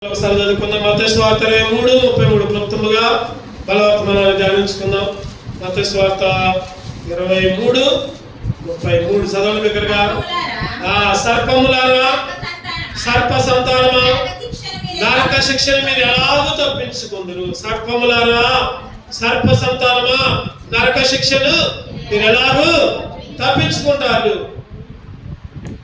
ఒకసారి చదువుకుందాం. మత్తయి సువార్త 23:33 క్లుప్తంగా బలవర్తమానాన్ని ధ్యానించుకుందాం. మత్తయి సువార్త 23:33 చదవండి దగ్గరగా. సర్పములారా, సర్ప సంతానమా, నరక శిక్షను మీరు ఎలాగూ తప్పించుకుందరు. సర్పములారా, సర్ప సంతానమా, నరక శిక్షను మీరు ఎలాగూ తప్పించుకుంటారు.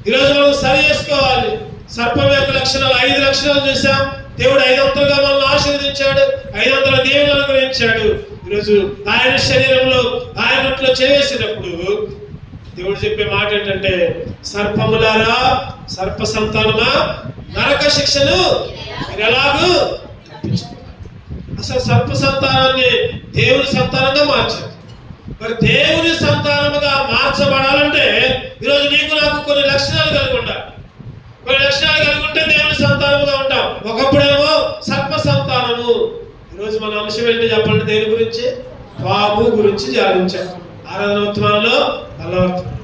ఈరోజు మనం సరి చేసుకోవాలి. సర్పం యొక్క లక్షణాలు 5 లక్షణాలు చూసాం. దేవుడు 500గా మనల్ని ఆశీర్వదించాడు, 500 దేవుళ్ళు అనుగ్రహించాడు. ఈరోజు ఆయన శరీరంలో ఆయన నోట్లో చేసినప్పుడు దేవుడు చెప్పే మాట ఏంటంటే, సర్పములారా, సర్ప సంతానమా, నరక శిక్షను మీరు ఎలాగూ తప్పించుకుంటారు. అసలు సర్ప సంతానాన్ని దేవుని సంతానంగా మార్చారు. మరి దేవుని సంతానముగా మార్చబడాలంటే ఈరోజు నీకు నాకు కొన్ని లక్షణాలు కలిగి ఉండాలి. కొన్ని లక్షణాలు కలిగి ఉంటే దేవుని సంతానముగా ఉంటాం. ఒకప్పుడేమో సర్ప సంతానము. ఈరోజు మన అంశం ఏంటి చెప్పండి? దేని గురించి? పాము గురించి ధ్యానించాం. ఆరాధనోత్సవంలో బలవర్తనం.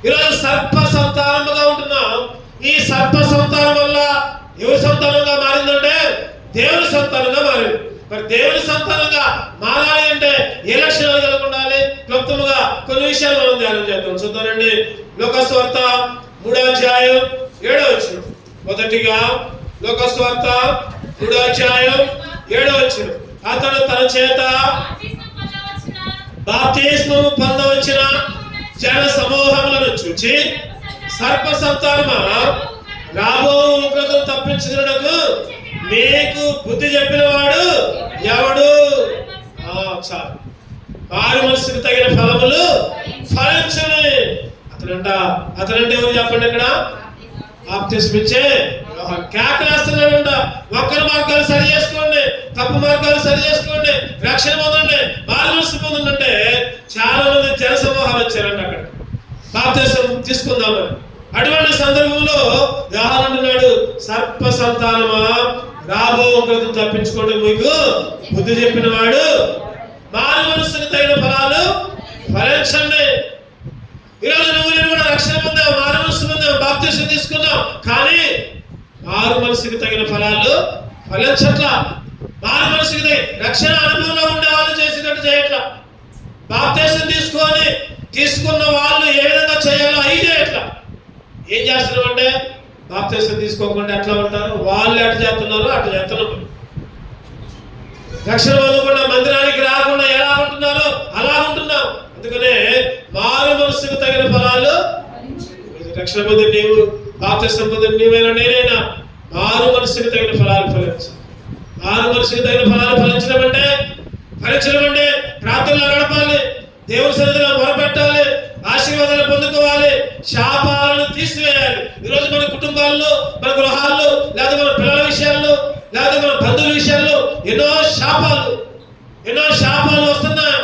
ఈరోజు సర్ప సంతానముగా ఉంటున్నాం. ఈ సర్ప సంతానం వల్ల ఎవరి సంతానంగా మారిందంటే దేవుని సంతానంగా మారింది. మరి దేవుని సంతానంగా మారాలి అంటే ఏ లక్షణాలు కలిగి ఉండాలి? క్లుప్తంగా కొన్ని విషయాలు మనం ధ్యానం చేద్దాం. చూద్దామండి. లూకాసు వార్త 3వ అధ్యాయం 7వ వచనం. మొదటిగా లూకాసు వార్త 3వ అధ్యాయం 7వ వచనం. అతడు తన చేత బాప్తిస్మము పొందవచ్చిన జన సమూహములను చూచి, సర్ప సంతానమా, రాబో ఉగ్రతను తప్పించుకున్నకు మీకు బుద్ధి చెప్పిన వాడు ఎవడు? వారి మనసుకు తగిన ఫలములు ఫలించని. అతనంటే ఎవరు చెప్పండి? ఇక్కడ బాప్తిస్మిచ్చే కేకలేస్తున్నాడంట. ఒక్కరి మార్గాలు సరి చేసుకోండి, తప్పు మార్గాలు సరి చేసుకోండి, రక్షణ పొందండి, వారి మనసు పొందండి అంటే చాలా మంది జన సమూహాలు వచ్చారంట అక్కడ బాప్తిస్మం తీసుకుందామని. అటువంటి సందర్భంలో యోహాను అంటున్నాడు, సర్ప సంతానమా, రాబో ఉగ్రతను తప్పించుకోండి, మీకు బుద్ధి చెప్పిన వాడు మారు మనసుకు తగిన ఫలాలు ఫలించండి. ఈరోజు నువ్వు కూడా రక్షణ పొందావు, మారు మనసు పొందావు, బాప్తిస్మం తీసుకున్నావు, కానీ మారు మనసుకు తగిన ఫలాలు ఫలించట్లా. మారు మనసుకు తగిన రక్షణ అనుభవంలో ఉండే వాళ్ళు చేసినట్టు చేయట్లా. బాప్తిస్మం తీసుకున్న వాళ్ళు ఏ విధంగా చేయాలో అవి చేయట్లా. ఏం చేస్తున్నాం అంటే బాప్తిస్మం తీసుకోకుండా ఎట్లా ఉంటారు? వాళ్ళు ఎట్లా చేస్తున్నారు అట్లా చేస్తున్నారు. రక్షణ పొందకుండా మందిరానికి రాకుండా ఎలా ఉంటున్నారో అలా ఉంటున్నాం. అందుకనే మారు మనసుకు తగిన ఫలాలు రక్షణ పొంది నీవు, బాప్తిస్మం పొంది నీవైనా నేనైనా మారు మనసుకు తగిన ఫలాలు ఫలించాలి. మారు మనసుకు తగిన ఫలాలు ఫలించడం అంటే ప్రార్థనలో గడపాలి, దేవుని సన్నిధిలో మొరపెట్టాలి, ఆశీర్వాదాలు పొందుకోవాలి, శాపాలను తీసివేయాలి. ఈరోజు మన కుటుంబాల్లో, మన గృహాల్లో, లేదా మన పిల్లల విషయాల్లో, లేదా మన బంధువుల విషయాల్లో ఎన్నో శాపాలు వస్తున్నాయి.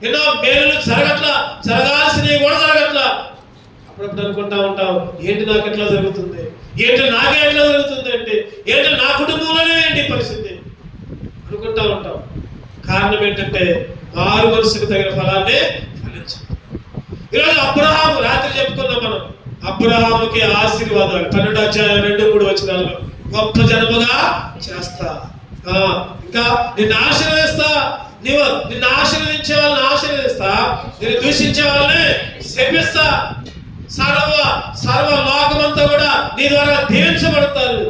ఎన్నో మేలులు జరగాల్సినవి కూడా జరగట్లా. అప్పుడప్పుడు అనుకుంటా ఉంటాం, ఏంటి నాకు ఎట్లా జరుగుతుంది, ఏంటి నాకే ఎట్లా జరుగుతుంది, ఏంటి నా కుటుంబంలోనే ఏంటి పరిస్థితి అనుకుంటా ఉంటాం. కారణం ఏంటంటే మారు మనసుకు తగిన ఫలాన్ని ఫలించాలి. ఈరోజు అబ్రహాము, రాత్రి చెప్పుకున్నాం మనం, అబ్రహాముకి ఆశీర్వాదాలు 12వ అధ్యాయం 2-3 వచనాల్లో గొప్ప జనముగా చేస్తా, ఇంకా నిన్ను ఆశీర్వదిస్తా, నిన్ను ఆశీర్వదించే వాళ్ళని ఆశీర్వదిస్తా, నిన్ను దూషించే వాళ్ళని శపిస్తా, సర్వ లోకమంతా కూడా నీ ద్వారా దీవించబడతారు.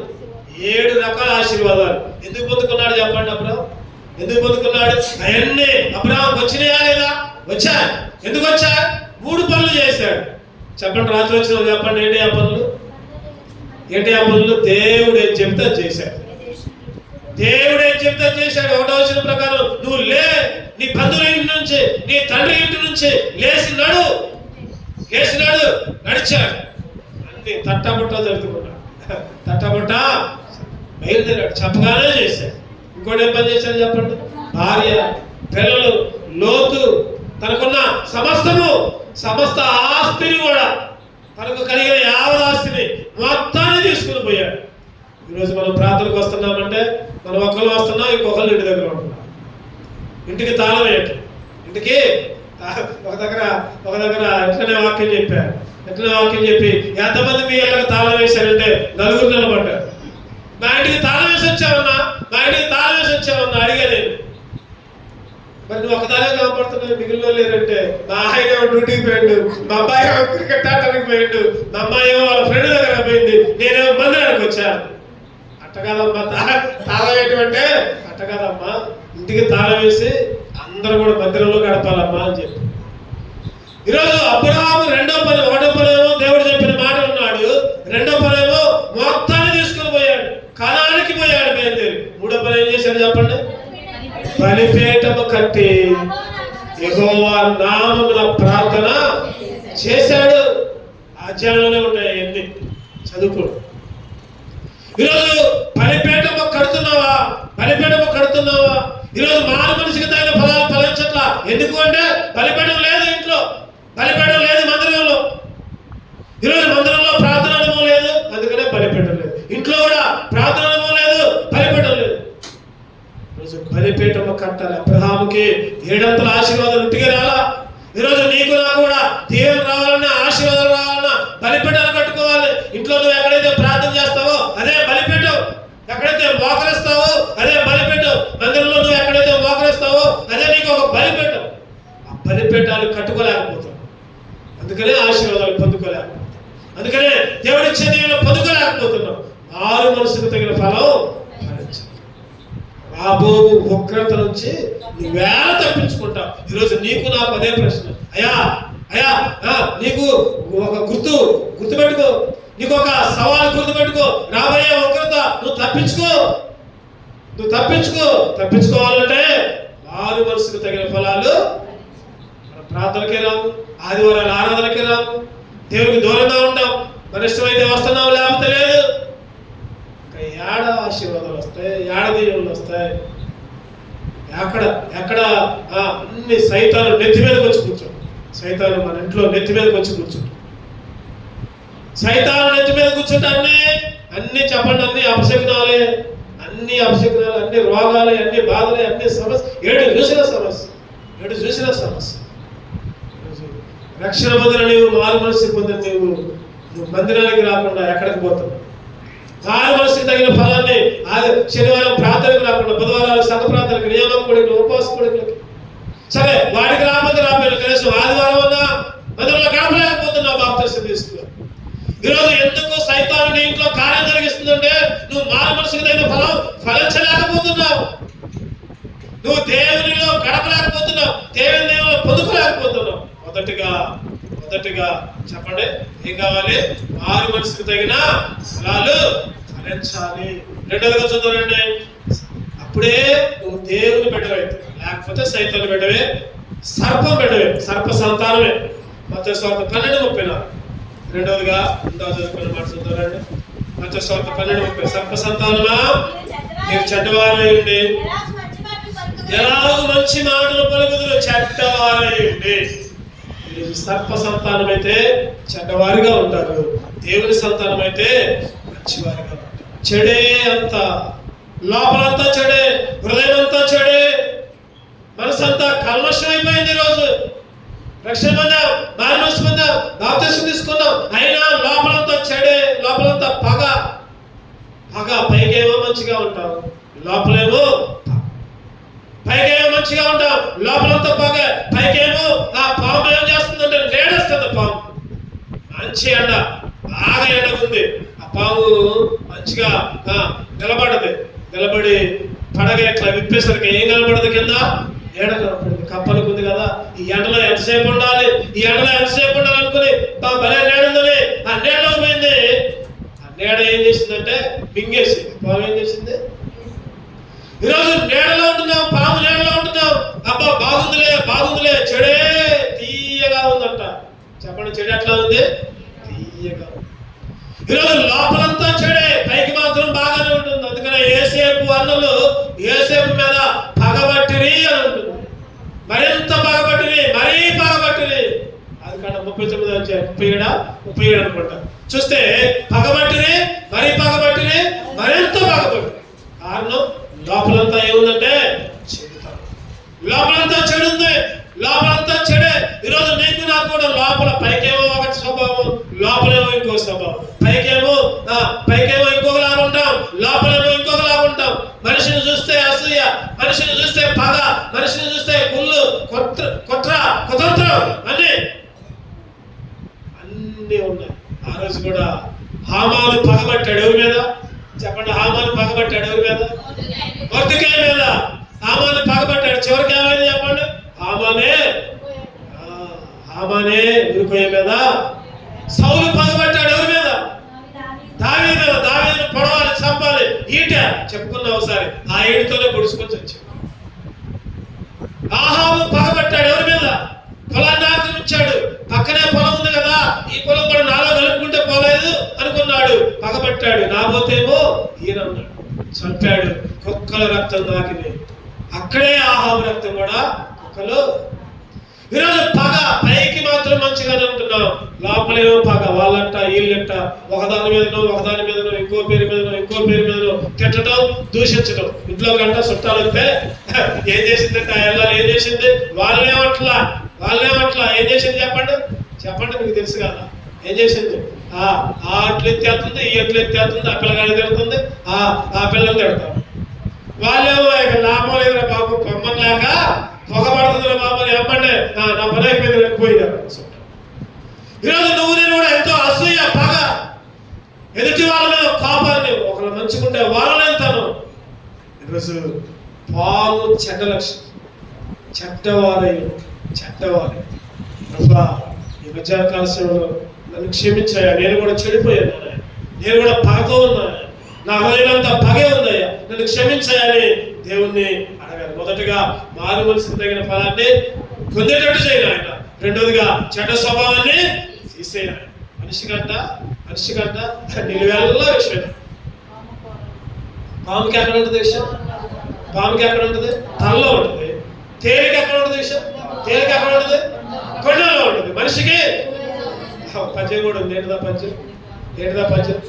7 రకాల ఆశీర్వాదాలు. ఎందుకు పొందుకున్నాడు చెప్పండి? అబ్రహాం ఎందుకు పొందుకున్నాడు? అవన్నీ అబ్రహాం వచ్చినాయా లేదా? వచ్చాయి. ఎందుకు వచ్చాయి? 3 పనులు చేశాడు. చెప్పండి, రాత్రి వచ్చిన చెప్పండి, ఏంటి ఆ పనులు? దేవుడు ఏం చెప్తే చేశాడు. దేవుడు ఏం చెప్తే చేశాడు. 1వ వచనం ప్రకారం నువ్వు లే, నీ బంధువుల ఇంటి నుంచి, నీ తండ్రి ఇంటి నుంచి లేచి నడిచాడు. అన్ని తట్టబుట్ట జరుగుతున్నాడు. తట్టబుట్ట బయలుదేరాడు, చెప్పగానే చేశాడు. ఇంకోటి ఏం పని చేశాడు చెప్పండి? భార్య, పిల్లలు, లోతు, తనకున్న సమస్త ఆస్తిని కూడా, తనకు కలిగిన యావత్ ఆస్తిని మొత్తాన్ని తీసుకుని పోయాడు. ఈరోజు మనం ప్రార్థనకు వస్తున్నామంటే మనం ఒకళ్ళు వస్తున్నాం, ఇంకొకళ్ళు ఇంటి దగ్గర ఉంటున్నాం. ఇంటికి తాళం వేయటం, ఇంటికి ఒక దగ్గర ఎట్లనే వాక్యం చెప్పారు. ఎట్లనే వాక్యం చెప్పి ఎంతమంది మీ ఇళ్ళకి తాళం వేశారంటే 4 నిలబడ్డారు. మా ఇంటికి తాళం వేసి వచ్చావన్నా, మా ఇంటికి తాళం వేసి వచ్చావన్నా అడిగా నేను. మరి నువ్వు ఒకదానే కనపడుతున్నావు, మిగిలిన లేరంటే మా ఆయన డ్యూటీకి పోయిండు, మా అబ్బాయి క్రికెట్ ఆడటానికి పోయిండు, మా అమ్మాయి ఏమో వాళ్ళ ఫ్రెండ్ దగ్గర పోయింది, నేనేమో మందిరానికి వచ్చాను. అట్ట కాదమ్మా, తాళం ఏంటంటే అట్ట కాదమ్మా, ఇంటికి తాళం వేసి అందరూ కూడా మందిరంలో గడపాలమ్మా అని చెప్పి. ఈరోజు అబ్రహాము రెండో పనేమో దేవుడు చెప్పిన మాట ఉన్నాడు, రెండో పనేమో మొత్తాన్ని తీసుకుని పోయాడు, కనానికి పోయాడు బయలుదేరి. మూడో పని ఏం చేశాడు చెప్పండి? బలిపీఠము కట్టి యెహోవా నామమున ప్రార్థన చేశాడు. అధ్యాయంలోనే ఉంటాయి ఎన్ని, చదువుకోండి. ఈరోజు బలిపీఠము కడుతున్నావా? బలిపీఠము కడుతున్నావా? ఈరోజు మారు మనిషికి తగిన ఫలాలు ఫలించట్లా. ఎందుకు అంటే బలిపీఠం లేదు ఇంట్లో, బలిపీఠం లేదు మందిరంలో. ఈరోజు మందిరంలో ప్రార్థన అనుభవం లేదు, అందుకనే బలిపీఠం లేదు. ఇంట్లో కూడా ప్రార్థన అనుభవం లేదు, బలిపీఠం లేదు. ఈరోజు బలిపీఠము కట్టాలి. అబ్రహాముకి 700 ఆశీర్వాదాలు ఇంటికి రాలా. ఈరోజు నీకు నాకు కూడా దేవుడు రావాలన్నా, ఆశీర్వాదాలు రావాలన్నా బలిపీఠాలు కట్టుకోవాలి. ఇంట్లో నువ్వు ఎక్కడైతే ప్రార్థన చేస్తావో అదే బలిపీఠం, ఎక్కడైతే మోకరిస్తావో అదే బలిపీఠం, మందిరంలో నువ్వు ఎక్కడైతే మోకరిస్తావో అదే నీకు ఒక బలిపీఠం. ఆ బలిపీఠాలు కట్టుకోలేకపోతాం, అందుకనే ఆశీర్వాదాలు పొందుకోలేకపోతాం, అందుకనే దేవుడిచ్చే దేవుళ్ళు పొందుకోలేకపోతున్నాం. మారు మనసుకు తగిన ఫలం రాబో ఉగ్రత నుంచి నువ్వేళ తప్పించుకుంటావు. ఈరోజు నీకు నాకు అదే ప్రశ్న. అయ్యా అయ్యా నీకు ఒక గుర్తుపెట్టుకో, నీకు ఒక సవాల్ గుర్తుపెట్టుకో. రాబోయే ఉగ్రత నువ్వు తప్పించుకోవాలంటే మారు మనసుకు తగిన ఫలాలు మన ప్రార్థనకే రావు, ఆదివారాలు ఆరాధనకే రావు, దేవుడికి దూరంగా ఉంటాం. మన ఇష్టమైతే వస్తున్నాం, లేకపోతే లేదు. ఏడ ఆశీర్వాదాలు వస్తాయి, ఏడ దీవులు వస్తాయి. ఎక్కడ అన్ని సైతాను నెత్తి మీదకి వచ్చి కూర్చోండి. సైతాను మన ఇంట్లో నెత్తి మీదకి వచ్చి కూర్చుంటాం. సైతాను నెత్తి మీద కూర్చుంటే అన్ని చెప్పండి, అన్ని అపశకునాలే, అన్ని అపశకునాలు, అన్ని రోగాలే, అన్ని బాధలే, అన్ని సమస్య. ఏడు చూసిన సమస్య. రక్షణ పొందిన నీవు, మారు మనసు పొందిన నీవు మందిరానికి రాకుండా ఎక్కడికి పోతావు? మారు మనసుకి తగిన ఫలాన్ని శనివారం ప్రార్థనకు రాకుండా, బుధవారాలు సంఘ ప్రార్థనకు, నియమం కొడుకులు, ఉపవాస కొడుకులకి సరే వాడికి రాబోయిన కనీసం ఆదివారం అన్నా మందిరంలో గడపలేకపోతున్నావు. బాప్తిసం తీసుకున్నావు. ఈరోజు ఎందుకు సైతాను నీ ఇంట్లో కార్యం జరిగిస్తుందంటే నువ్వు మారు మనసుకి తగిన ఫలించలేకపోతున్నావు, నువ్వు దేవునిలో గడపలేకపోతున్నావు, దేవుని పొందుకోలేకపోతున్నావు. మొదటిగా చెప్పండి, ఏం కావాలి? మారు మనసుకు తగిన ఫలాలు ఫలించాలి. రెండవదిగా చదవండి, అప్పుడే నువ్వు దేవుని బిడ్డవే, లేకపోతే సైతాను బిడ్డవే, సర్పం బిడ్డవే, సర్ప సంతానమే. మత్తయి సువార్త 12:34. రెండవదిగా చదువుకున్న మాట చదువుతారండి. మత్తయి సువార్త 12:30. సర్ప సంతానమా, మీరు చెడ్డవారయ్యండి, ఎలాగో మంచి మాటలు పలుకుదురు, చెడ్డవారయ్యండి. సర్ప సంతానం అయితే చెడ్డవారిగా ఉంటారు, దేవుని సంతానం అయితే మంచివారిగా ఉంటారు. చెడే అంతా, లోపలంతా చెడే, హృదయం అంతా చెడే, మనసంతా కల్మషం అయిపోయింది. ఈరోజు రక్షణ పొందాం, మారు మనసు పొందాం, బాప్తిసం తీసుకున్నాం, అయినా లోపలంతా చెడే, లోపలంతా పగ. పైకేమో మంచిగా ఉంటాం, లోపలేమో మంచిగా ఉంటాం, లోపలంతా పగ. పైకేమో ఆ పాము ఏం చేస్తుందంటే నేడేస్తుంది. పాము మంచి ఎండ, బాగా ఎండకుంది, ఆ పాము మంచిగా నిలబడి పడగ ఎట్లా విప్పేసరికి ఏం కనబడదు, కింద ఏడ కనపడింది, కప్పనుకుంది కదా. ఈ ఎండలో ఎంతసేపు ఉండాలి అనుకుని భలే నేడుందని ఆ నీడలో పోయింది. ఆ నీడ ఏం చేసిందంటే మింగేసింది. పాము ఏం చేసింది? ఈరోజు నీడలో ఉంటున్నాం, పాము నీడలో ఉంటున్నాం. అబ్బా బాగుందిలే, చెడే తీయగా ఉందంట. చెప్పండి, చెడు ఎట్లా ఉంది? తీయగా. ఈరోజు లోపలంతా చెడే, పైకి మాత్రం బాగానే ఉంటుంది. అందుకనే యోసేపు అన్నలు యోసేపు మీద పగబట్టిరి అని ఉంటుంది. మరింత పగబట్టిరి, మరీ పగబట్టిరి. అది కాడ 39 అనుకుంటా చూస్తే పగబట్టిరి, మరింత పగబట్టిరి. కారణం లోపలంతా ఏముందంటే లోపలంతా చెడు ఉంది, లోపలంతా చెడే. ఈరోజు నీకు నాకు కూడా లోపల పైకేమో ఒక స్వభావం, లోపలేమో ఇంకో స్వభావం. పైకేమో ఇంకొకలా ఉంటాం, లోపల మనిషిని చూస్తే అసూయ, మనిషిని చూస్తే పగ, మనిషిని చూస్తే కుళ్ళు, కుతంత్రం అన్నీ ఉన్నాయి. ఆ రోజు కూడా హామాను పగబట్టాడు ఎవరి మీద? చెప్పండి. హామాను పగబట్టాడు ఎవరి మీద? మొర్దెకై మీద. హామాను పగబట్టాడు. చివరికి ఏమైంది చెప్పండి? హామానే ఉరిపోయే మీద. సౌలు పగబట్టాడు ఎవరి మీద? దావీదు మీద. దావీదును పొడవాలి, చంపాలి, ఈట చెప్పుకున్నాం ఒకసారి. ఆ ఈటతోనే పొడుచుకొని వచ్చాడు. ఆహాబు పగబట్టాడు ఎవరి మీద? పొలాన్ని ఆక్రమించాడు. పక్కనే పొలం ఉంది కదా, ఈ పొలం కూడా నాలో కలుపుకుంటే పోలేదు అనుకున్నాడు, పగబట్టాడు. నాబోతేమో ఈయనన్నాడు, చంపాడు. కుక్కల రక్తం నాకింది. అక్కడే ఆహాబు రక్తం కూడా కుక్కలు. ఈరోజు పగ పైకి మాత్రం మంచిగానే ఉంటున్నాం, లోపలేమో పగ. వాళ్ళంట వీళ్ళంట ఒకదాని మీదనో ఇంకో పేరు మీదనో తిట్టడం, దూషించడం. ఇంట్లో గంట చుట్టాలు వస్తే ఏం చేసిందంటే ఎల్లారు ఏం చేసింది, వాళ్ళేమట్లా ఏం చేసింది చెప్పండి మీకు తెలుసు కదా ఏం చేసింది? అట్లు ఎత్తేస్తుంది, ఈ ఎట్లు ఎత్తేస్తుంది, ఆ పిల్లగాడి తిడుతుంది, ఆ పిల్లలు తిడతాం. వాళ్ళేమో ఇక లాభం లేదురా బాబు, పొమ్మని లేక పొగబడుతుందిరా బాబు, ఏమంటే నా పని అయిపోయింది పోయినారు. ఈరోజు నువ్వు నేను కూడా ఎంతో అసూయ, పగ, ఎదుటి వాళ్ళ మీద కోపాన్ని, ఒకరు మంచుకుంటే వాళ్ళని ఎంతను. ఈరోజు పాలు చెడ్డ లక్షణం, చెడ్డవారే ప్రభా, ఈ మధ్యాహ్న కాలంలో నన్ను క్షమించాయా, నేను కూడా చెడిపోయాను, నేను కూడా పగతో ఉన్నాను, నా హృదయంతా పగే ఉందయ్యా, నన్ను క్షమించాయని దేవుణ్ణి అడగాలి. మొదటగా మారు మనసుకు తగిన ఫలాన్ని పొందేటట్టు చేయాలి ఆయన. రెండోదిగా చెడ్డ స్వభావాన్ని తీసేయాలి. మనిషి కంట నిలువెల్ల విషయం. పాముకి ఎక్కడ ఉంటుంది విషయం? పాముకి ఎక్కడ ఉంటుంది? తలలో ఉంటుంది. తేలిక ఎక్కడ ఉంటుంది విషయం? తేలిక ఎక్కడ ఉంటుంది? కొండలో ఉంటుంది. మనిషికి పద్యం కూడా ఉంది. ఏంటిదా పద్యం?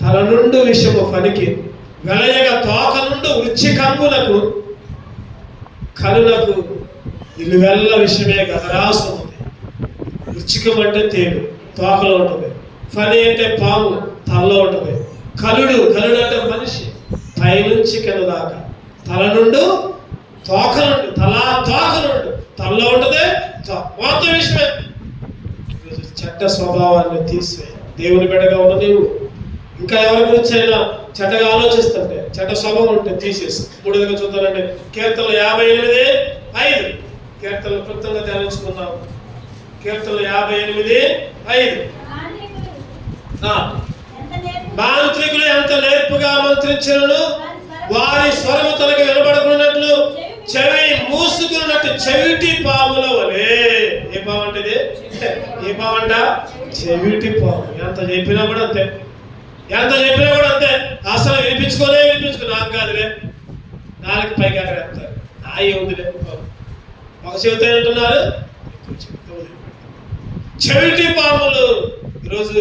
తల నుండి విషము పనికి వెలయగా తోక నుండి వృచ్చి కంపునకు కనులకు నిలువెల్ల విషయమే గదరాస్తుంది. వృచ్చికం అంటే తేలు, తోకలో ఉంటుంది. ఫని అంటే పాము, తలలో ఉంటుంది. కలుడు అంటే మనిషి, పైనుంచి కింద దాకా. తల నుండి తోక నుండి, తోక నుండి తలలో ఉంటుంది. మొత్తం విషయమే. చెడ్డ స్వభావాన్ని తీసివేయాలి. దేవుని బిడ్డగా ఉన్న నీవు ఇంకా ఎవరి గురించి అయినా చెడ్డగా ఆలోచిస్తుంటే, చెడ్డ స్వభావం ఉంటే తీసేసి. మూడోదిగా చూద్దానండి, కీర్తనలు 58:5. కీర్తనలు క్లుప్తంగా ధ్యానించుకున్నాం. కీర్తనలు 58:5. మాంత్రికులు ఎంత నేర్పుగా మంత్రించను, వారి స్వరము తనకు వినబడుకున్నట్లు చెవి మూసుకున్నట్టు చెవిటి పాముల వలే. ఏ పాము అంటే? ఏ పాము అంట? చెవిటి పాము. ఎంత చెప్పినా కూడా అంతే. అసలు వినిపించుకో నాకు కాదులే, నాలుగు పైకి అక్కడ వేస్తారు. ఉందిలే, ఒక చెవితో అంటున్నారు. చెవిటి పాములు. ఈరోజు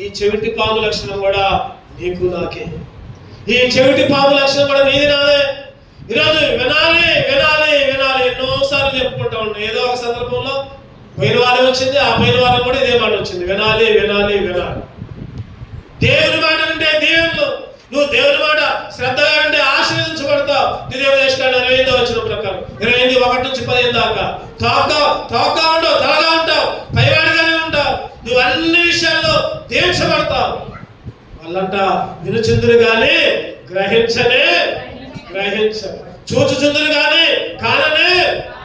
ఈ చెవిటి పాము లక్షణం కూడా నీకు నాకే. ఈ చెవిటి పాము లక్షణం కూడా నీది నాదే. ఈరోజు వినాలి ఎన్నోసార్లు చెప్పుకుంటా ఉన్నాం. ఏదో ఒక సందర్భంలో పోయిన వారం వచ్చింది, ఆ పోయిన వారం కూడా ఇదే మాట వచ్చింది. వినాలి. దేవుని మాట అంటే దీవెనలు. నువ్వు దేవుని మాట శ్రద్ధగా అంటే ఆశీర్వదించబడతావు. ద్వితీయోపదేశకాండం 25వ వచనం ప్రకారం 25:1-15 దాకా. తోక ఉండవు, తలగా ఉంటావు, పైవాడిగానే ఉంటావు. నువ్వు అన్ని విషయాల్లో దీవించబడతావు. వాళ్ళంట వినుచుందురు గాని గ్రహించరు, చూచుచుందురు గాని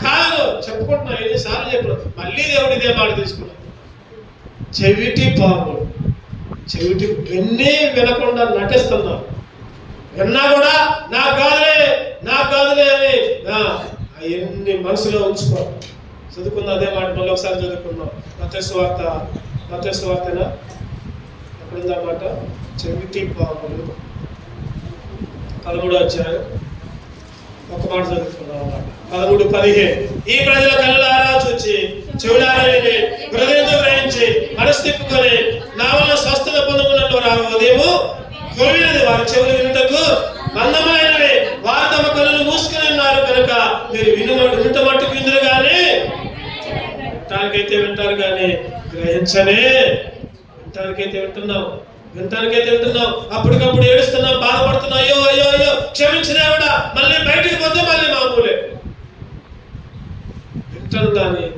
కాదు. చెప్పుకుంటున్నా, ఎన్నిసార్లు చెప్పిన మళ్ళీ దేవుడు ఇదే మాట తీసుకున్నాడు. చెవిటి పాములు. విన్నీ వినకుండా నటిస్తున్నారు. విన్నా కూడా నాకు కాదులే అని అవన్నీ మనసులో ఉంచుకోవాలి. చదువుకుందాం అదే మాట మళ్ళీ ఒకసారి చదువుకుందాం. మత్తయి సువార్తనా ఎక్కడుందన్నమాట? చెవిటి పాములు 13వ అధ్యాయం ఒక మాట చదువుకున్నాం అన్నమాట. 13:15. ఈ ప్రజల కళ్ళారా చూచి, చెవులారా విని, హృదయంతో గ్రహించి, మనసు తిప్పుకొని నా వల్ల స్వస్థత పొందుకున్నట్టు రావు. ఉదయము కోవినది వారి చెవులు వినుటకు మందమైనవి, వారు తమ కళ్ళు మూసుకుని ఉన్నారు కనుక మీరు వినుట మట్టుకు విందురు కానీ వింటానికైతే వింటారు కానీ గ్రహించనే. వింటానికైతే వింటున్నాం, వింటానికే తింటున్నాం, అప్పటికప్పుడు ఏడుస్తున్నాం, బాధపడుతున్నాం, అయ్యో అయ్యో అయ్యో క్షమించినా మళ్ళీ బయటికి పోతే మళ్ళీ మామూలే.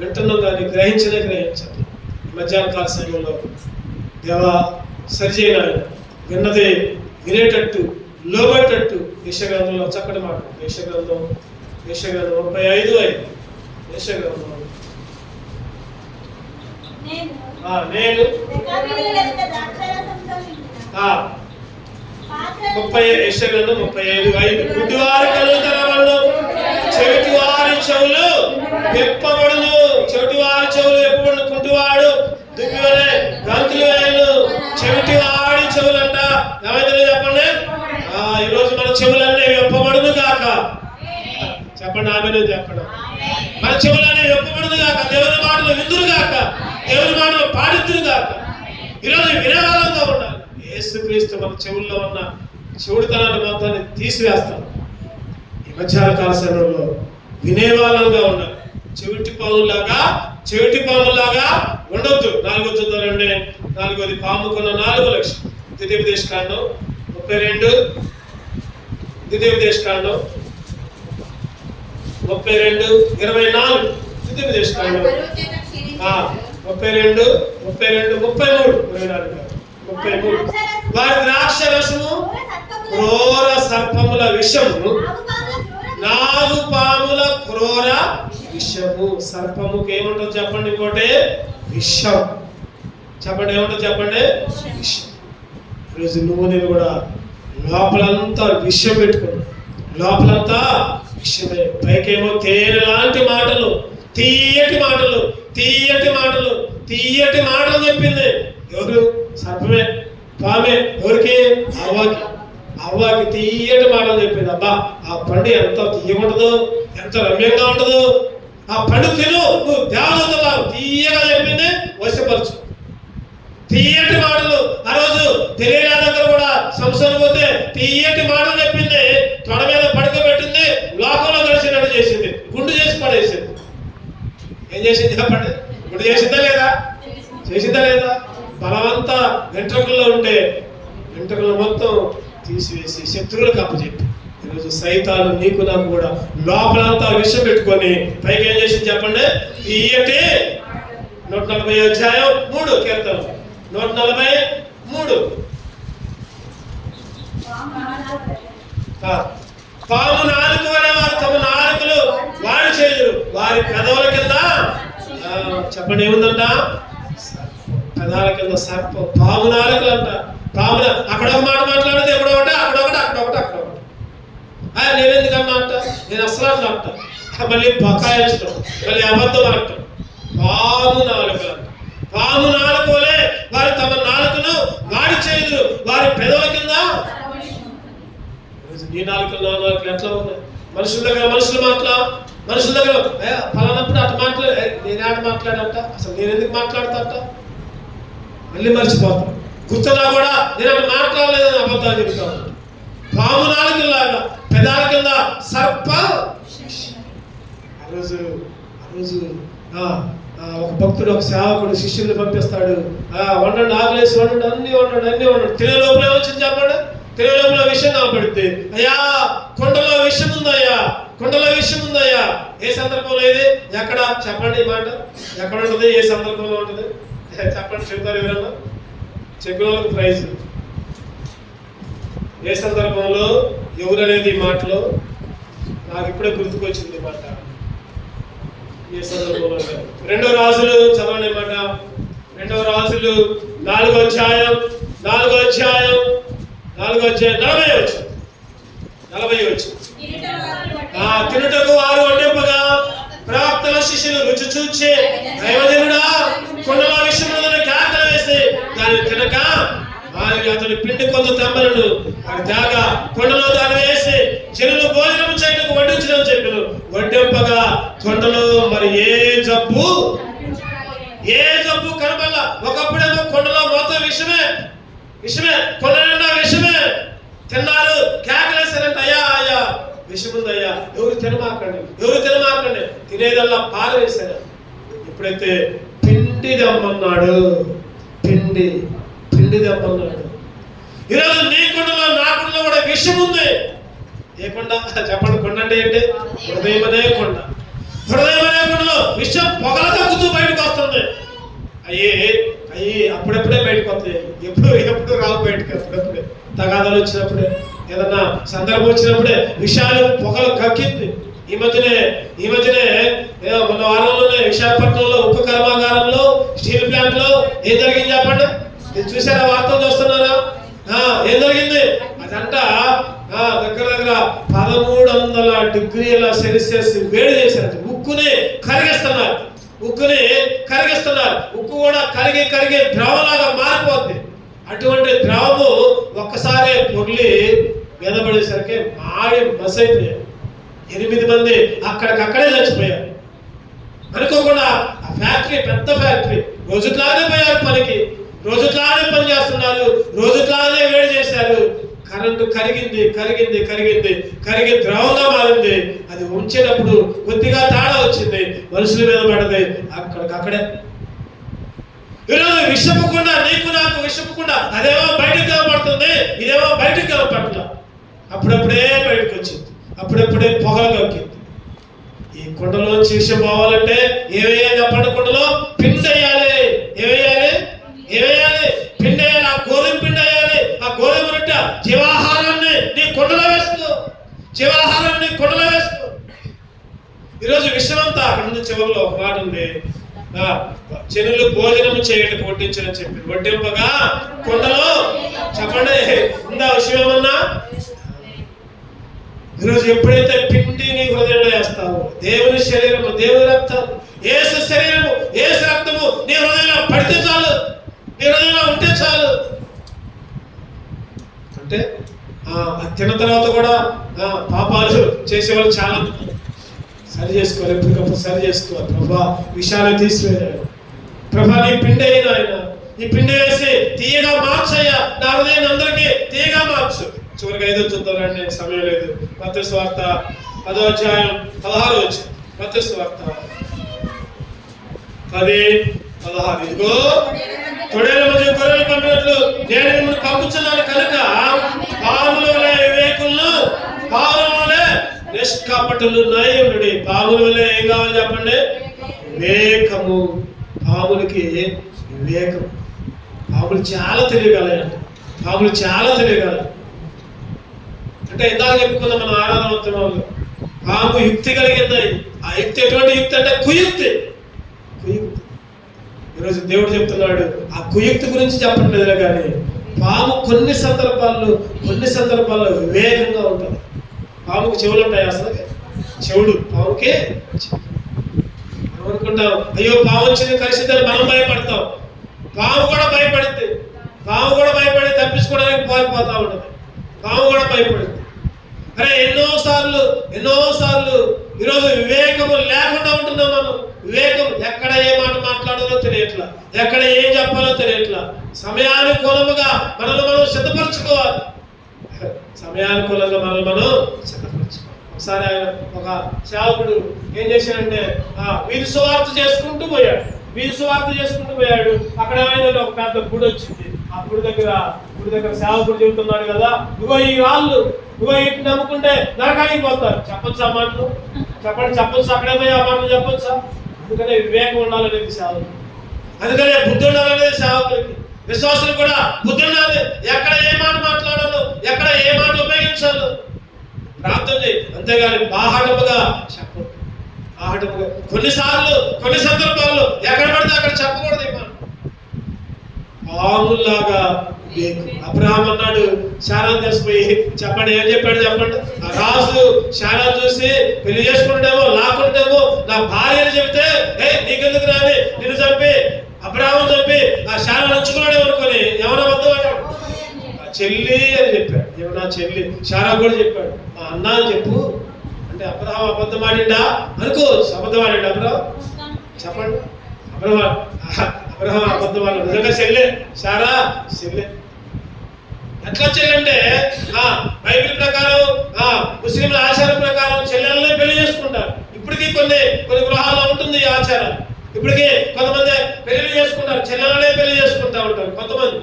వింటున్నాం కానీ గ్రహించాలి. మధ్యాహ్న కాల సమయంలో దేవా సరిచేయన విన్నది వినేటట్టు లోబట్టట్టు. యెషయా చక్కటి మాట. యెషయా 35:5. యెషయా నేను 35:5 గుడ్డివారి కళ్ళు తెరవబడును, చెవిటివారి చెవులు విప్పబడును. చెవిటివారి చెవులు విప్పబడును, కుంటివాడు దుబ్బివలే గంతులు వేయను. చెవిటివాడి చెవులంట ఏమైతే చెప్పండి. ఈరోజు మన చెవులన్నీ విప్పబడును గాక. చెప్పండి ఆమెను చెప్పండి. మన చెవులన్నీ విప్పబడును గాక. దేవుని మాటలు విందురు గాక, దేవుని మాటలు పాడిద్దురు గాక. ఈరోజు వినేవాళ్ళంగా ఉండాలి. యేసుక్రీస్తు మన చెవుల్లో ఉన్న చెవుడితనాన్ని మొత్తాన్ని తీసివేస్తాం. ఈ మధ్యాహ్న కాల సమయంలో వినేవాళ్ళంగా ఉండాలి. చెవిటి పాములాగా ఉండొద్దు. 4వ చూద్దామండి. 4వది పాముకున్న 4 లక్షలు. ద్వితీయోపదేశకాండం 32. ద్వితీయోపదేశకాండం 32:24. ద్వితీయోపదేశకాండం 32, 33. వారి ద్రాక్ష రసము క్రూర సర్పముల విషము, నాగు పాముల క్రూర విషము. సర్పముకి ఏముంటుంది చెప్పండి? ఇంకోటి విషం. చెప్పండి ఏముంటుంది చెప్పండి? విషం. ఈరోజు నువ్వు నేను కూడా లోపలంతా విషం పెట్టుకున్నావు. లోపలంతా విషయమే. పైకేమో తేనె లాంటి మాటలు, తీయటి మాటలు చెప్పింది. ఎవరు? సర్పమే, పామే. ఎవరికి? అవ్వకి తీయటి మాటలు చెప్పింది. అబ్బా ఆ పండు ఎంత తీయకుంటుందో, ఎంత రమ్యంగా ఉంటుందో, ఆ పండు తిను, నువ్వు దేవదూతలావు తీయగా చెప్పింది. వశపరచు. తీయటి మాటలు. ఆ రోజు తెలియని దగ్గర కూడా సంస్థలు పోతే తీయటి మాటలు చెప్పింది. తొడ మీద పడుకోబెట్టింది, లోకంలో కలిసినట్టు చేసింది, గుండు చేసి పడేసింది. ఏం చేసింది చెప్పండి? గుండు చేసిందా లేదా? బలవంతా వెంట్రుకల్లో ఉంటే వెంట్రుకలు మొత్తం తీసివేసి శత్రువులకు అప్పచెప్పి, ఈరోజు సైతాను నీకు నాకు కూడా లోపలంతా విషం పెట్టుకొని పైకి ఏం చేసింది చెప్పండి? తీయటి 140 కీర్తన 143. పాము నాలుగు వలె వారు తమ నాలుకలు వాడి చేయరు, వారి పెదవుల కింద చెప్పండి ఏముందంట? పెదాల కింద సర్పం. పాము నాలుకలు అంట. పామున అక్కడ ఒక మాట మాట్లాడితే అక్కడ ఒకటి. నేను ఎందుకన్నా అంట? నేను అసలు అంట. మళ్ళీ బకాయించడం, మళ్ళీ అబద్ధం అంట. పాము నాలుకలు అంట. పాము నాలుగు వలె వారు తమ నాలుకను వాడి చేయరు, వారి పెదవుల కింద. నీ నాలుకలు నా నాలుకలు ఎట్లా ఉన్నాయి? మనుషుల దగ్గర ఫలానప్పుడు అటు నేనే ఆట మాట్లాడంట. అసలు నేను ఎందుకు మాట్లాడతాట? మళ్ళీ మర్చిపోతాను. గుర్తున్నా కూడా నేను అటు మాట్లాడలేదని అబద్ధాలు చెబుతాను. పాము నాలుకలాగా పెదాల కింద సర్ప. ఆ రోజు ఒక భక్తుడు, ఒక సేవకుడు శిష్యుల్ని పంపిస్తాడు. వండండి, ఆకలేసి వండండి, అన్ని వండండి. తినే లోపల ఏమొచ్చింది చెప్పండి? తినే లోపల విషయం కనపడుద్ది. అయ్యా కొండలో విషయం ఉందయ్యా. ఏ సందర్భంలో ఇది? ఎక్కడ చెప్పండి? ఈ మాట ఎక్కడ ఉంటుంది? ఏ సందర్భంలో ఉంటుంది చెప్పండి? చెప్తారు ఎవరన్నా? చెప్పిన వాళ్ళకి ప్రైజ్. ఏ సందర్భంలో, ఎవరు అనేది ఈ మాటలో నాకు ఇప్పుడే గుర్తుకొచ్చింది ఈ మాట. ఏ సందర్భంలో? 2వ రాజులు చదవండి మాట. 2వ రాజులు 4వ అధ్యాయం 40 వచ్చు. తినుటకు వారు వండింపగా ప్రవక్తల శిష్యులు రుచి చూచి, దైవజనుడా కొండల విషయంలో కేకలు వేసి దాన్ని తినక వారికి అతని పిండి కొంత తెమ్మలను వారి తేగ కొండలో దాన్ని వేసి జనులు భోజనం చేయటకు వడ్డించడం చెప్పారు. వడ్డింపగా కొండలో మరి ఏ జబ్బు కనబల్ల. ఒకప్పుడేమో కొండలో మొత్తం విషమే, కొండ నిండా విషమే. తిన్నారు, కేకలేసారంట, అయ్యా విషముందయ్యా, ఎవరు తినమాకండి. తినేదల్లా పాలు వేశారు. ఎప్పుడైతే పిండి దమ్మన్నాడు, ఈరోజు నీ కుండలో నా కుండలో కూడా విషం ఉంది. ఏ కొండ చెప్పండి? కొండ అంటే ఏంటి? హృదయం అనే కొండ. హృదయం అనే కొండలో విషం పొగల తగ్గుతూ బయటకు వస్తుంది. అయ్యి అప్పుడప్పుడే బయటకు వస్తాయి. ఎప్పుడు రావు బయటకు. అప్పుడప్పుడే తగాదాలు వచ్చినప్పుడే, ఏదన్నా సందర్భం వచ్చినప్పుడే విషయాలు పొగలు కక్కింది. ఈ మధ్యనే మన వారంలోనే విశాఖపట్నంలో ఉక్కు కర్మాగారంలో స్టీల్ ప్లాంట్ లో ఏం జరిగింది చెప్పండి? ఇది చూసారా? వార్తలు చూస్తున్నారా? ఏం జరిగింది? అదంతా దగ్గర 1300 డిగ్రీల సెల్సియస్ వేడి చేశారు. ఉక్కుని కరిగిస్తున్నారు. ఉక్కు కూడా కరిగి ద్రవంలాగా మారిపోద్ది. అటువంటి ద్రవము ఒక్కసారి పొర్లి మీదపడేసరికి మాడి మసైపోయారు. 8 మంది అక్కడికక్కడే చచ్చిపోయారు. అనుకోకుండా ఆ ఫ్యాక్టరీ పెద్ద ఫ్యాక్టరీ. రోజుట్లానే పోయారు పనికి, రోజుట్లానే పని చేస్తున్నారు, రోజుట్లానే వేడి చేశారు. కరెంటు కరిగి ద్రవంగా మారింది. అది ఉంచినప్పుడు కొద్దిగా తేడా వచ్చింది, మనుషుల మీద పడది. అక్కడికక్కడే ఈరోజు విషపకుండా, నీకు నాకు విషపకుండా అదేమో బయటకు కనపడుతుంది, ఇదేమో బయటకు కనపడట్ల. అప్పుడప్పుడే బయటకు వచ్చింది, అప్పుడప్పుడే పొగలు కక్కింది. ఈ కుండలోంచి విషయం పోవాలంటే ఏవేయాలి చెప్పండి? కుండలో పిండి వేయాలి. ఏవేయాలి? పిండి వేయాలి. ఆ గోధుమ పిండి వేయాలి. ఆ గోధుమ రొట్టె జీవాహారాన్ని నీ కుండలో వేసుకో. ఈరోజు విషయమంతా అక్కడ ఉంది. చివరిలో ఒక మాట ఉంది, జనులు భోజనం చేయండి వడ్డించని చెప్పి, వడ్డింపగా కుండలో చెప్పండి. ఉందా విషయం ఏమన్నా? ఈరోజు ఎప్పుడైతే పిండి నీ హృదయంలో వేస్తావో, దేవుని శరీరము, దేవుని రక్తం, యేసు శరీరము, యేసు రక్తము నీ హృదయంలో పడితే చాలు, నీ హృదయంలో ఉంటే చాలు. అంటే తిన్న తర్వాత కూడా పాపాలు చేసేవాళ్ళు చాలా సరి చేసుకోవాలి. ఎప్పటికప్పుడు సరి చేసుకోవాలి. ప్రభా విషయాలు తీసివేయాలి. ప్రభా నీ పిండి అయినా ఈ పిండి వేసి తీయగా మార్చయ్యా, నా హృదయం అందరికీ తీయగా మార్చు. చివరికి 5 చూద్దామండి, సమయం లేదు. మత్తయి సువార్త 10వ అధ్యాయం 16 వచ్చి మత్తయి సువార్త 10:16. ఇదిగో తొడేల మధ్య గొర్రెలు పంపినట్లు నేను మిమ్మల్ని పంపుచున్నాను కనుక పాముల వలె వివేకులను, పాముల వలె నిష్కపటులు నయుడి. పాముల వలె ఏం కావాలి చెప్పండి? వివేకము. పాములకి వివేకం. పాములు చాలా తెలియగలయండి. అంటే ఇందాక చెప్పుకున్నాం మన ఆరాధన వాళ్ళు, పాము యుక్తి కలిగింది. ఆ యుక్తి ఎటువంటి యుక్తి అంటే కుయుక్తి. ఈరోజు దేవుడు చెప్తున్నాడు, ఆ కుయుక్తి గురించి చెప్పట్లేదు కానీ పాము కొన్ని సందర్భాల్లో వివేకంగా ఉంటుంది. పాముకు చెవులు ఉంటాయి. అసలు చెవుడు పాముకి అనుకుంటాం, అయ్యో పాము వచ్చింది కలిసిద్దని మనం భయపడతాం. పాము కూడా భయపడి తప్పించుకోవడానికి పారిపోతా ఉంటుంది. పాము కూడా భయపడింది. అరే ఎన్నోసార్లు ఈరోజు వివేకము లేకుండా ఉంటున్నాం మనం. వివేకం ఎక్కడ ఏ మాట మాట్లాడాలో తెలియట్లా, ఎక్కడ ఏం చెప్పాలో తెలియట్లా. సమయానుకూలముగా మనల్ని మనం సిద్ధపరచుకోవాలి. ఒకసారి ఆయన ఒక సేవకుడు ఏం చేశాడంటే వీధి సువార్త చేసుకుంటూ పోయాడు. అక్కడ ఏమైందంటే ఒక పెద్ద గుడి వచ్చింది. ఆ గుడి దగ్గర సేవకుడు చెబుతున్నాడు కదా, ఇగో ఈ రాళ్ళు, ఇగో ఇటు నమ్ముకుంటే నరకానికి పోతారు. చెప్పొచ్చా మాటలు? చెప్పొచ్చు. అక్కడే పోయి ఆ మాటలు చెప్పొచ్చా? అందుకనే వివేకం ఉండాలనేది సేవకుడు. అందుకనే బుద్ధి ఉండాలనేది సేవకులకి. విశ్వాసులు కూడా బుద్ధి ఉండాలి. ఎక్కడ ఏ మాట మాట్లాడాలో, ఎక్కడ ఏ మాట ఉపయోగించాలో ప్రార్థన చేయి. అంతేగాని బాహాటముగా చెప్పదు. కొన్ని సందర్భాల్లో ఎక్కడ పడితే అక్కడ చెప్పకూడదు. పాముల్లాగా అబ్రహాం అన్నాడు, శారాన్ని తెలిసిపోయి చెప్పండి ఏం చెప్పండి? ఆ రాజు శారాన్ని చూసి పెళ్లి చేసుకుంటేమో లాక్కుంటేమో నా భార్యని చెబితే నీకెందుకు రాని నిన్ను చంపి అబ్రహాం చంపి ఆ శారాన్ని ఉంచుకున్నాడే అనుకొని ఏమైనా అబద్ధం అన్నాడు. చెల్లి అని చెప్పాడు. ఏమన్నా చెల్లి శారా కూడా చెప్పాడు, మా అన్న అని చెప్పు అంటే అబ్రహాం అబద్ధం ఆడిండా అనుకో. అబద్ధం ఆడిండు అబ్రహాం? చెప్పండి. అబ్రహాం అబద్ధం ఆడు. నిజంగా చెల్లె శారా చెల్లె. ఎట్లా చెల్లంటే బైబిల్ ప్రకారం ముస్లింల ఆచారం ప్రకారం చెల్లెళ్ళనే పెళ్లి చేసుకుంటారు. ఇప్పటికీ కొన్ని గృహాల్లో ఉంటుంది ఈ ఆచారం. ఇప్పటికీ కొంతమంది పెళ్లి చేసుకుంటారు, చెల్లెలనే పెళ్లి చేసుకుంటా ఉంటారు కొంతమంది.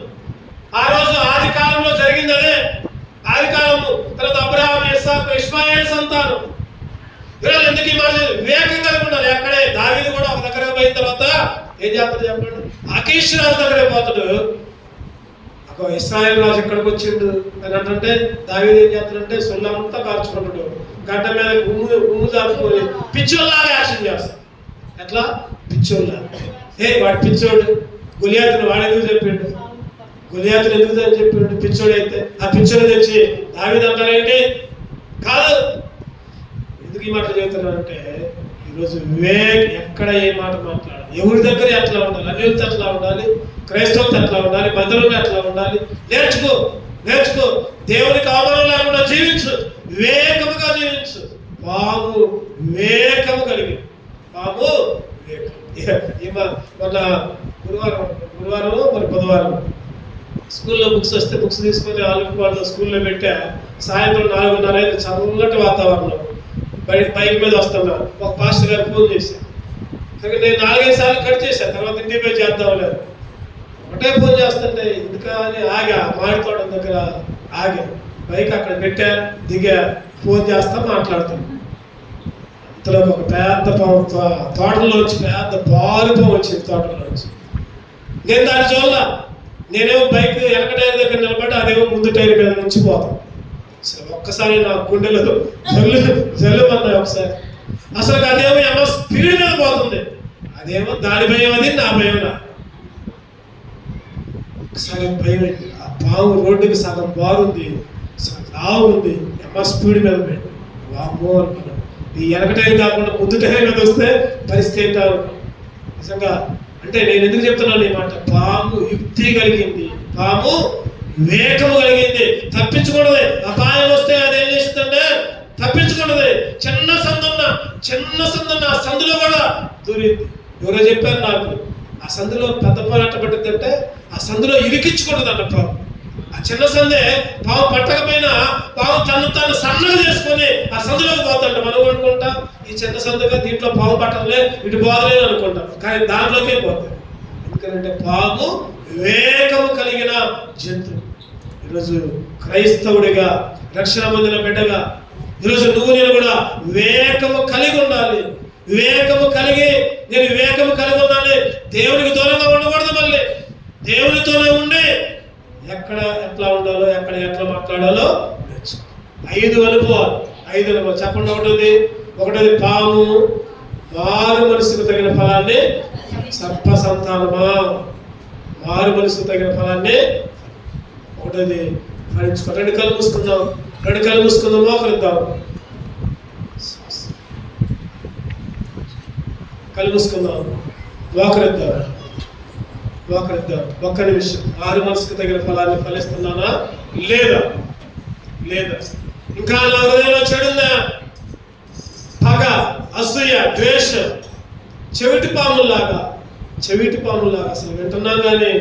ఆ రోజు ఆది కాలంలో జరిగింది ఏం చేస్తాడు చెప్పండి? ఆకీష్ రాజు దగ్గరే పోతాడు. ఒక ఇశ్రాయేల్ రాజు ఎక్కడికి వచ్చిండు అని అంటే దావీదు ఏం చేస్తాడంటే సొల్లంతా కార్చుకుంటాడు, గడ్డ మీద ఉమ్ము దాచుకొని పిచ్చోళ్ళలాగా యాక్షన్ చేస్తాడు. ఎట్లా? పిచ్చోళ్ళలాగా. వాడు పిచ్చోడు, గొలియాతును వాడెందుకు చెప్పిండు? గొలియాతును ఎందుకు అని చెప్పిండు? పిచ్చోడు అయితే ఆ పిచ్చోడు తెచ్చి దావీదు అంటారేంటి? కాదు. ఎందుకు ఈ మాట చెబుతున్నానంటే ఈరోజు ఎక్కడ ఏ మాట మాట్లాడాలి, ఎవరి దగ్గర ఎట్లా ఉండాలి, అన్యులతో ఎట్లా ఉండాలి, క్రైస్తవులతో ఎట్లా ఉండాలి, బంధువులతో ఎట్లా ఉండాలి నేర్చుకో. దేవునికి అవమానం లేకుండా జీవించు, వివేకముగా జీవించు. పాము వివేకము కలిగి, పాము మొన్న గురువారం మరి బుధవారం స్కూల్లో బుక్స్ వస్తే బుక్స్ తీసుకొని వాళ్ళు స్కూల్లో పెట్టా. సాయంత్రం 4:30 అయితే చల్లటి వాతావరణం, బైక్ మీద వస్తున్నా. ఒక పాస్టర్ గారు ఫోన్ చేశాను. నేను 4-5 సార్లు కట్ చేశాను. తర్వాత ఇంటికి పోయి చేద్దాం లేదు, ఒకటే ఫోన్ చేస్తుంటే ఎందుకని ఆగా, మాడితోటం దగ్గర ఆగా, బైక్ అక్కడ పెట్టా, దిగా, ఫోన్ చేస్తా మాట్లాడుతాను. ఇంతలో ఒక పెద్ద తోటలోంచి పెద్ద పాము వచ్చింది. తోటలోంచి నేను దాన్ని చూడాల. నేనేమో బైక్ వెనక టైర్ దగ్గర నిలబడి అదేమో ముందు టైర్ మీద నుంచి పోతాను. ఒక్కసారి నా గుండెలో జల్లు అన్నాయి ఒకసారి. అసలు అదేమో ఏమో స్పీడ్ మీద పోతుంది, అదేమో దాని భయం, అది నా భయం. ఒకసారి భయం. ఆ పాము రోడ్డుకి సగం బాగుంది, సగం లావు ఉంది, ఏమో స్పీడ్ మీద పోయింది. వామ్మో అనుకున్నాను. ఈ వెనక టైర్ కాకుండా ముందు టైర్ మీద వస్తే పరిస్థితి ఏంటారు నిజంగా. అంటే నేను ఎందుకు చెప్తున్నాను ఈ మాట? పాము యుక్తి కలిగింది, పాము వివేకము కలిగింది. తప్పించుకున్నది. అపాయం వస్తే అదేం చేస్తుందంటే తప్పించుకున్నది. చిన్న సందున్న ఆ సందులో కూడా దూరింది. ఎవరో చెప్పారు నాకు, ఆ సందులో పెద్ద పోరాట పడుతుందంటే ఆ సందులో ఇరికించుకుంటుంది అంట పాము. ఆ చిన్న సందే పాము పట్టకపోయినా పాము తను సన్నగా చేసుకొని ఆ సందులోకి పోతుంట. మనం అనుకుంటాం ఈ చిన్న సందుగా దీంట్లో పాము పట్టలే, ఇటు పోదలేదు అనుకుంటాం, కానీ దాంట్లోకే పోతుంది. ఎందుకంటే పాము వివేకము కలిగిన జంతువు. ఈరోజు క్రైస్తవుడిగా, రక్షణ పొందిన బిడ్డగా ఈరోజు నేను కూడా వివేకము కలిగి ఉండాలి. వివేకము కలిగి ఉండాలి. దేవునికి దూరంగా ఉండకూడదు. మళ్ళీ దేవునితోనే ఉండి ఎక్కడ ఎట్లా ఉండాలో, ఎక్కడ ఎట్లా మాట్లాడాలో నేర్చుకో. 5 అనుభవాలు. చెప్పండి. ఒకటోది పాము మారు మనసుకు తగిన ఫలాన్ని, సర్ప సంతానమా మారు మనసుకు తగిన ఫలాన్ని. ఒకటోది ఫలించుకో. 2 కళ్ళు మూసుకుందాం. మోకరిద్దాం. కళ్ళు మూసుకుందాం, మోకరిద్దాం. ఒక్క నిమిషం. మారు మనసుకు తగిన ఫలాన్ని ఫలిస్తున్నానా లేదా? ఇంకా నా హృదయంలో చెడుందా? పగ, అసూయ, ద్వేషం, చెవిటి పాముల్లాగా అసలు వింటున్నాం కానీ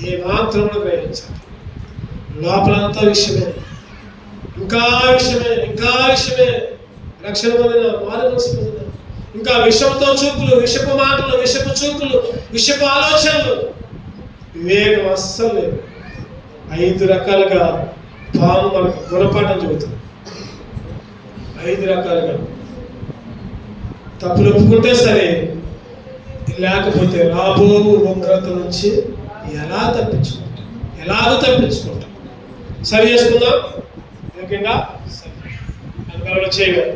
ఏ మాత్రం కూడా గ్రహించాలి. లోపలంతా విషయమే, ఇంకా విషయమే. రక్షణ పొందిన, మారు మనసు పొందిన, ఇంకా విషంతో చూపులు, విషపు మాటలు, విషపు చూపులు, విషపు ఆలోచనలు, వివేకం అస్సలు లేదు. 5 రకాలుగా పాము మనకు గుణపాఠం చెబుతుంది. 5 రకాలుగా. తప్పులు ఒప్పుకుంటే సరే, లేకపోతే రాబో ఉగ్రత నుంచి ఎలాగో తప్పించుకుంటాం. సరి చేసుకుందాం. ముఖ్యంగా చేయగలరు.